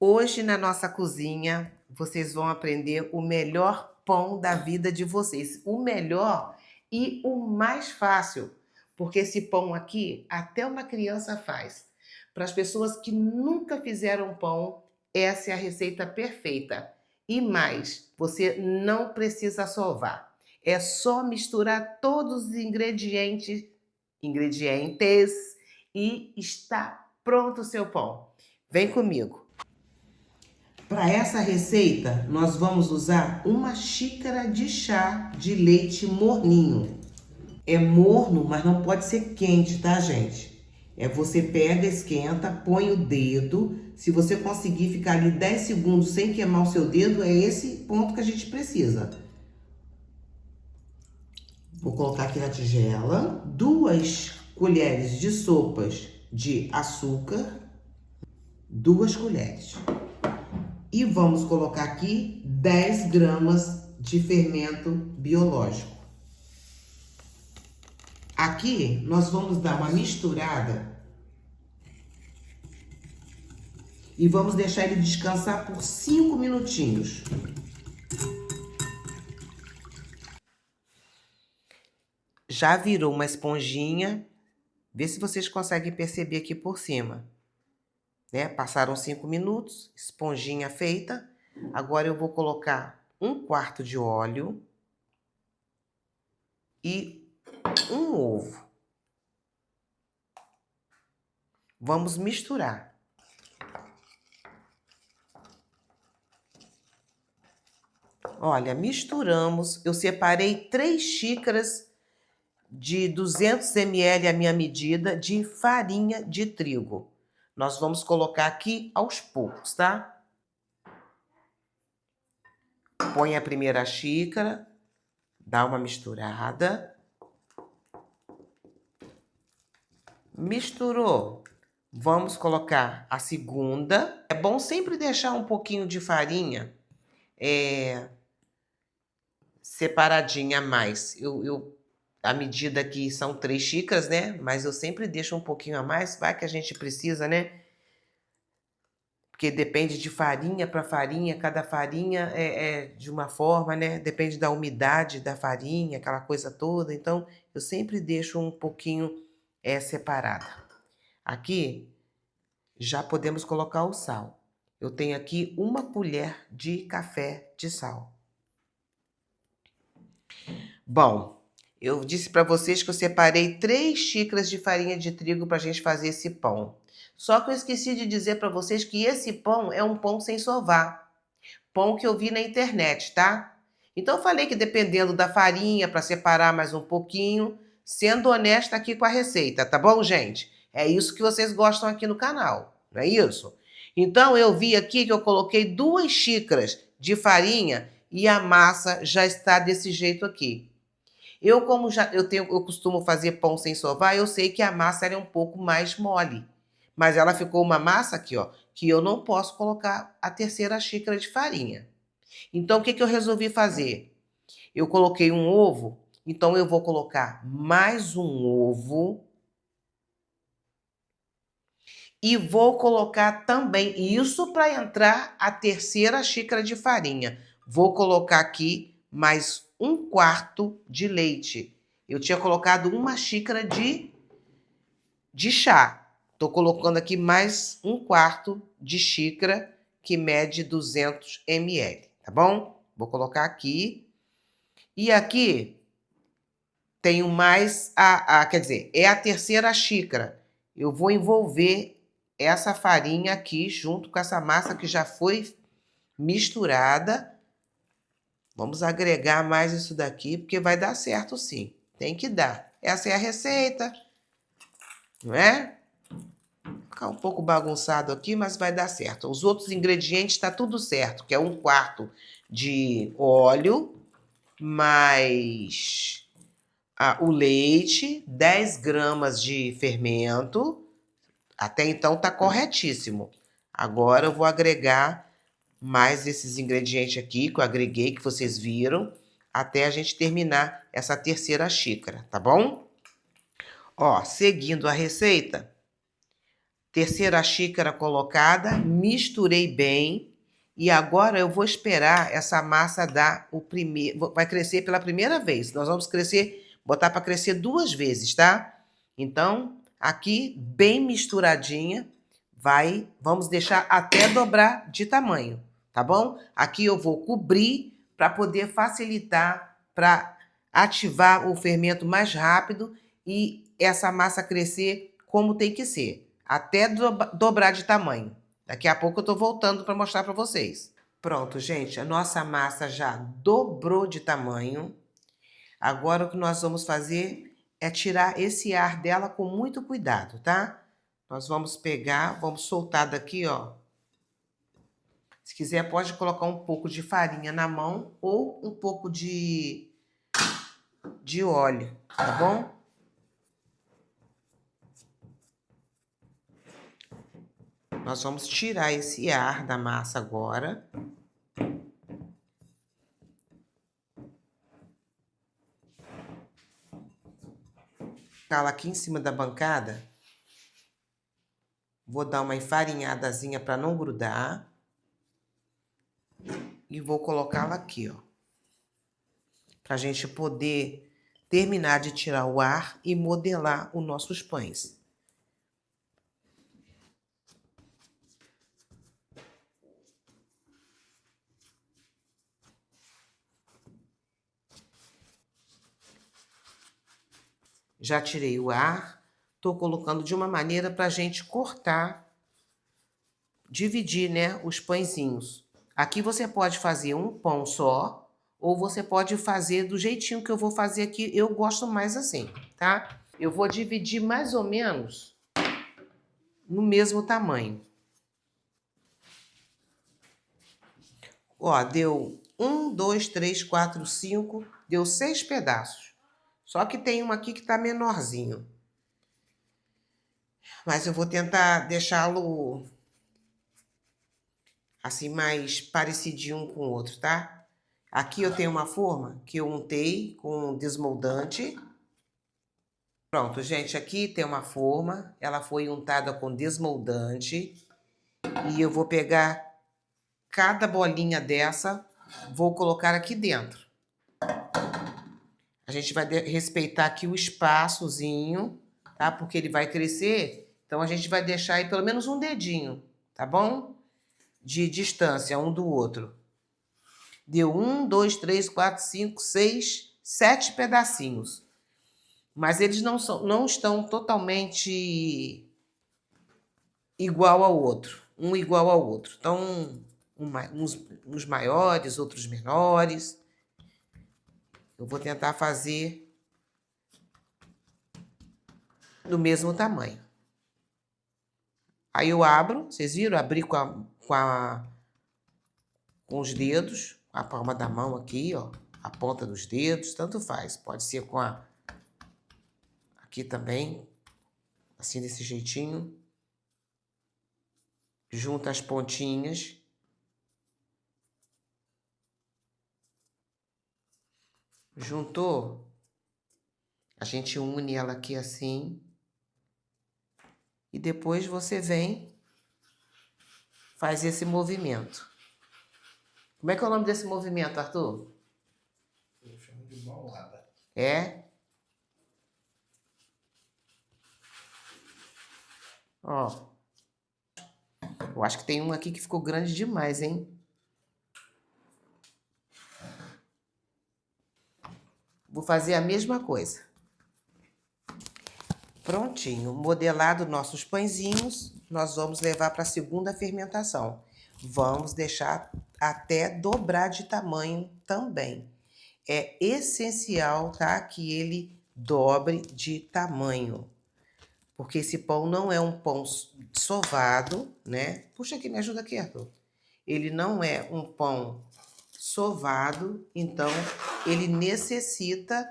Hoje na nossa cozinha, vocês vão aprender o melhor pão da vida de vocês. O melhor e o mais fácil, porque esse pão aqui até uma criança faz. Para as pessoas que nunca fizeram pão, essa é a receita perfeita. E mais, você não precisa sovar. É só misturar todos os ingredientes e está pronto o seu pão. Vem comigo. Para essa receita, nós vamos usar uma xícara de chá de leite morninho. É morno, mas não pode ser quente, tá, gente? Você pega, esquenta, põe o dedo. Se você conseguir ficar ali 10 segundos sem queimar o seu dedo, é esse ponto que a gente precisa. Vou colocar aqui na tigela 2 colheres de sopas de açúcar, 2 colheres. E vamos colocar aqui 10 gramas de fermento biológico. Aqui nós vamos dar uma misturada e vamos deixar ele descansar por 5 minutinhos. Já virou uma esponjinha. Vê se vocês conseguem perceber aqui por cima. Passaram 5 minutos, esponjinha feita. Agora eu vou colocar 1/4 de óleo e um ovo. Vamos misturar. Olha, misturamos. Eu separei 3 xícaras de 200 ml a minha medida de farinha de trigo. Nós vamos colocar aqui aos poucos, tá? Põe a primeira xícara, dá uma misturada. Misturou. Vamos colocar a segunda. É bom sempre deixar um pouquinho de farinha separadinha a mais. A medida aqui são 3 xícaras, né? Mas eu sempre deixo um pouquinho a mais, vai que a gente precisa, né? Porque depende de farinha para farinha, cada farinha é de uma forma, né? Depende da umidade da farinha, aquela coisa toda. Então, eu sempre deixo um pouquinho separada. Aqui, já podemos colocar o sal. Eu tenho aqui 1 colher de café de sal. Bom, eu disse para vocês que eu separei 3 xícaras de farinha de trigo para a gente fazer esse pão. Só que eu esqueci de dizer para vocês que esse pão é um pão sem sovar. Pão que eu vi na internet, tá? Então eu falei que dependendo da farinha, para separar mais um pouquinho, sendo honesta aqui com a receita, tá bom, gente? É isso que vocês gostam aqui no canal, não é isso? Então eu vi aqui que eu coloquei 2 xícaras de farinha e a massa já está desse jeito aqui. Como eu costumo fazer pão sem sovar, eu sei que a massa era um pouco mais mole. Mas ela ficou uma massa aqui, ó, que eu não posso colocar a terceira xícara de farinha. Então, o que eu resolvi fazer? Eu coloquei um ovo, então eu vou colocar mais um ovo. E vou colocar também, isso para entrar a terceira xícara de farinha. Vou colocar aqui mais 1/4 de leite. Eu tinha colocado 1 xícara de chá. Estou colocando aqui mais 1/4 de xícara, que mede 200 ml, tá bom? Vou colocar aqui. E aqui tenho mais, quer dizer, é a terceira xícara. Eu vou envolver essa farinha aqui junto com essa massa que já foi misturada. Vamos agregar mais isso daqui, porque vai dar certo sim. Tem que dar. Essa é a receita, não é? Ficar um pouco bagunçado aqui, mas vai dar certo. Os outros ingredientes tá tudo certo, que é 1/4 de óleo, mais o leite, 10 gramas de fermento. Até então tá corretíssimo. Agora eu vou agregar mais esses ingredientes aqui que eu agreguei, que vocês viram, até a gente terminar essa terceira xícara, tá bom? Ó, seguindo a receita, Terceira xícara colocada, misturei bem. E agora eu vou esperar essa massa dar o primeiro... Vai crescer pela primeira vez. Nós vamos crescer, botar para crescer 2 vezes, tá? Então, aqui, bem misturadinha, vamos deixar até dobrar de tamanho, tá bom? Aqui eu vou cobrir para poder facilitar, para ativar o fermento mais rápido e essa massa crescer como tem que ser, até dobrar de tamanho. Daqui a pouco eu tô voltando para mostrar para vocês. Pronto, gente, a nossa massa já dobrou de tamanho. Agora o que nós vamos fazer é tirar esse ar dela com muito cuidado, tá? Nós vamos pegar, vamos soltar daqui, ó. Se quiser, pode colocar um pouco de farinha na mão ou um pouco de óleo, tá bom? Nós vamos tirar esse ar da massa agora. Cala aqui em cima da bancada. Vou dar uma enfarinhadazinha para não grudar. E vou colocá-la aqui, ó. Pra gente poder terminar de tirar o ar e modelar os nossos pães. Já tirei o ar, tô colocando de uma maneira pra gente cortar, dividir, né, os pãezinhos. Aqui você pode fazer um pão só, ou você pode fazer do jeitinho que eu vou fazer aqui. Eu gosto mais assim, tá? Eu vou dividir mais ou menos no mesmo tamanho. Ó, deu 1, 2, 3, 4, 5, deu 6 pedaços. Só que tem uma aqui que tá menorzinho. Mas eu vou tentar deixá-lo assim mais parecidinho um com o outro, tá? Aqui eu tenho uma forma que eu untei com desmoldante. Pronto, gente, aqui tem uma forma, ela foi untada com desmoldante. E eu vou pegar cada bolinha dessa, vou colocar aqui dentro. A gente vai respeitar aqui o espaçozinho, tá? Porque ele vai crescer, então a gente vai deixar aí pelo menos um dedinho, tá bom? De distância um do outro. Deu 1, 2, 3, 4, 5, 6, 7 pedacinhos. Mas eles não estão totalmente igual ao outro. Um igual ao outro. Então, uns maiores, outros menores. Eu vou tentar fazer do mesmo tamanho. Aí eu abro, vocês viram? Abri com os dedos, com a palma da mão aqui, ó. A ponta dos dedos, tanto faz. Pode ser com aqui também, assim desse jeitinho. Junta as pontinhas. Juntou? A gente une ela aqui assim. E depois você vem, faz esse movimento. Como é que é o nome desse movimento, Arthur? Eu chamo de baulada. É? Ó. Eu acho que tem um aqui que ficou grande demais, hein? Vou fazer a mesma coisa. Prontinho, modelado nossos pãezinhos, nós vamos levar para a segunda fermentação. Vamos deixar até dobrar de tamanho também. É essencial, tá, que ele dobre de tamanho. Porque esse pão não é um pão sovado, né? Puxa aqui, me ajuda aqui, Arthur. Ele não é um pão sovado, então ele necessita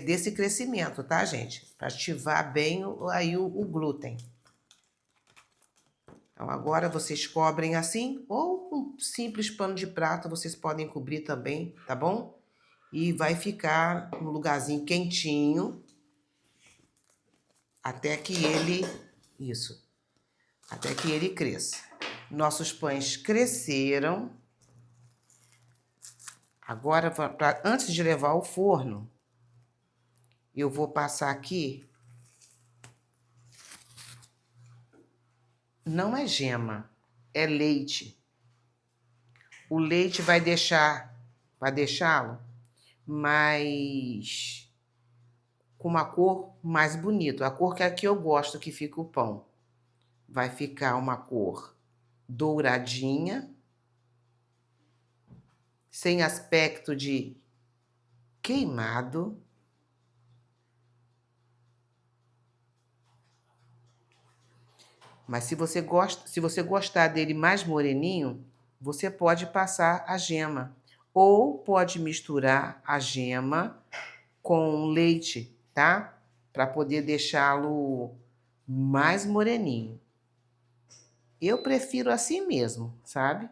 desse crescimento, tá, gente? Para ativar bem aí o glúten. Então, agora vocês cobrem assim, ou com um simples pano de prata, vocês podem cobrir também, tá bom? E vai ficar no lugarzinho quentinho, até que ele Isso. Até que ele cresça. Nossos pães cresceram. Agora, antes de levar ao forno, eu vou passar aqui. Não é gema, é leite. O leite vai deixá-lo mais com uma cor mais bonita. A cor que aqui eu gosto que fica o pão. Vai ficar uma cor douradinha, sem aspecto de queimado. Mas se você gostar dele mais moreninho, você pode passar a gema. Ou pode misturar a gema com leite, tá? Para poder deixá-lo mais moreninho. Eu prefiro assim mesmo, sabe?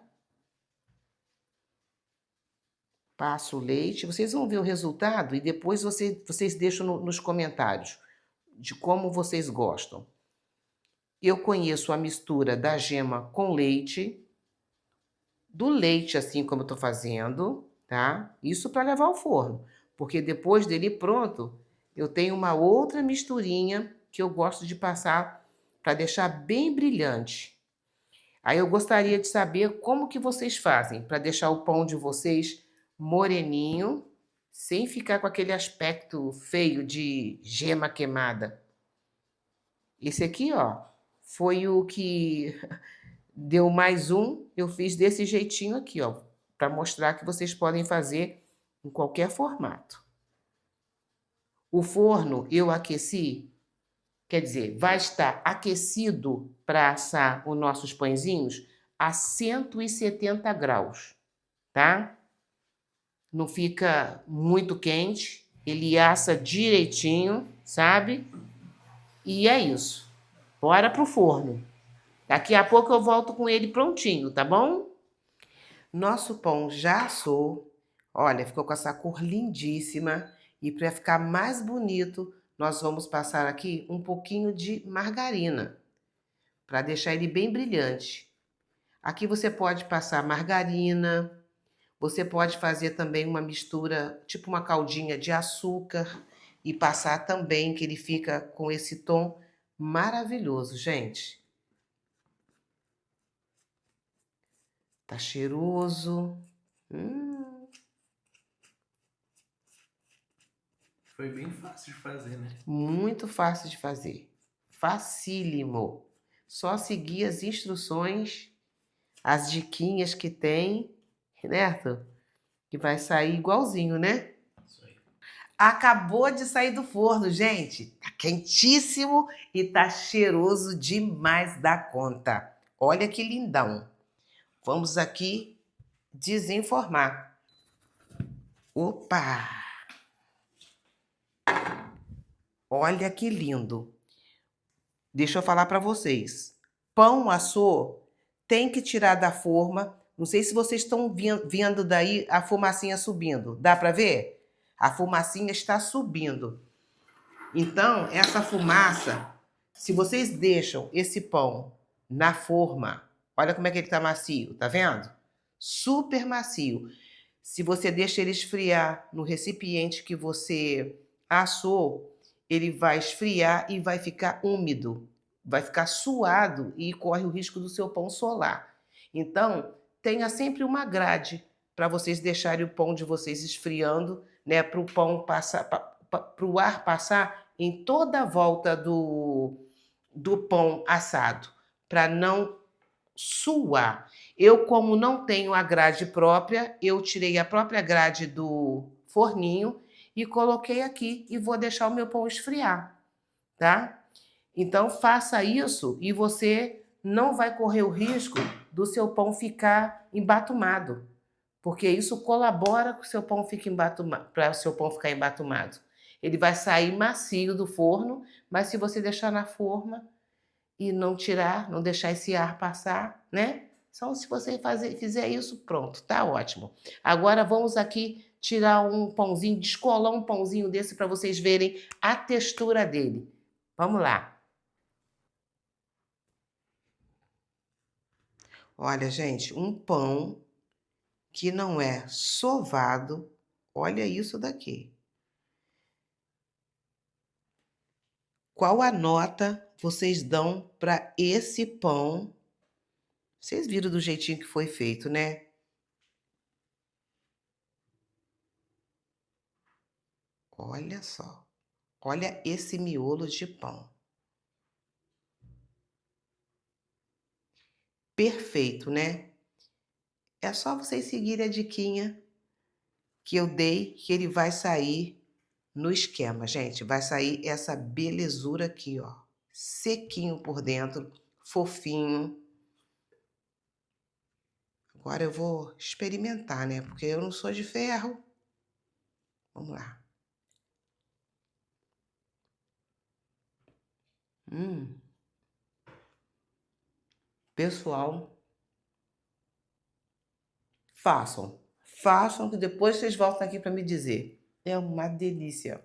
Passo o leite, vocês vão ver o resultado e depois vocês deixam nos comentários de como vocês gostam. Eu conheço a mistura da gema com leite, do leite assim como eu estou fazendo, tá? Isso para levar ao forno, porque depois dele pronto, eu tenho uma outra misturinha que eu gosto de passar para deixar bem brilhante. Aí eu gostaria de saber como que vocês fazem para deixar o pão de vocês moreninho, sem ficar com aquele aspecto feio de gema queimada. Esse aqui, ó, foi o que deu mais um, eu fiz desse jeitinho aqui, ó, para mostrar que vocês podem fazer em qualquer formato. O forno eu aqueci, quer dizer, vai estar aquecido para assar os nossos pãezinhos a 170 graus, tá? Não fica muito quente, ele assa direitinho, sabe? E é isso. Bora pro forno. Daqui a pouco eu volto com ele prontinho, tá bom? Nosso pão já assou. Olha, ficou com essa cor lindíssima. E para ficar mais bonito, nós vamos passar aqui um pouquinho de margarina, para deixar ele bem brilhante. Aqui você pode passar margarina, você pode fazer também uma mistura, tipo uma caldinha de açúcar, e passar também, que ele fica com esse tom maravilhoso, gente. Tá cheiroso. Foi bem fácil de fazer, né? Muito fácil de fazer. Facílimo. Só seguir as instruções, as diquinhas que tem, né, Arthur? Que vai sair igualzinho, né? Isso aí. Acabou de sair do forno, gente. Tá quentíssimo e tá cheiroso demais da conta. Olha que lindão. Vamos aqui desenformar. Opa! Olha que lindo. Deixa eu falar para vocês. Pão assou, tem que tirar da forma. Não sei se vocês estão vendo daí a fumacinha subindo. Dá para ver? A fumacinha está subindo. Então, essa fumaça, se vocês deixam esse pão na forma, olha como é que ele está macio, tá vendo? Super macio. Se você deixa ele esfriar no recipiente que você assou, ele vai esfriar e vai ficar úmido, vai ficar suado e corre o risco do seu pão solar. Então, tenha sempre uma grade para vocês deixarem o pão de vocês esfriando, né, para o pão passar, para o ar passar em toda a volta do pão assado, para não suar. Eu, como não tenho a grade própria, eu tirei a própria grade do forninho e coloquei aqui e vou deixar o meu pão esfriar, tá? Então faça isso e você não vai correr o risco do seu pão ficar embatumado, porque isso colabora para o seu pão ficar embatumado. Ele vai sair macio do forno, mas se você deixar na forma e não tirar, não deixar esse ar passar, né? Só se você fizer isso, pronto, tá ótimo. Agora vamos aqui tirar um pãozinho, descolar um pãozinho desse para vocês verem a textura dele. Vamos lá. Olha, gente, um pão que não é sovado, olha isso daqui. Qual a nota vocês dão para esse pão? Vocês viram do jeitinho que foi feito, né? Olha só. Olha esse miolo de pão. Perfeito, né? É só vocês seguirem a diquinha que eu dei, que ele vai sair no esquema, gente. Vai sair essa belezura aqui, ó. Sequinho por dentro, fofinho. Agora eu vou experimentar, né? Porque eu não sou de ferro. Vamos lá. Hum. Pessoal, façam. Façam que depois vocês voltam aqui para me dizer. É uma delícia.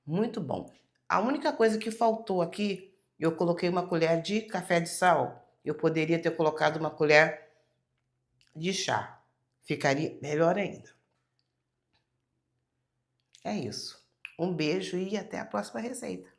Muito bom. A única coisa que faltou aqui, eu coloquei uma colher de café de sal. Eu poderia ter colocado uma colher de chá. Ficaria melhor ainda. É isso. Um beijo e até a próxima receita.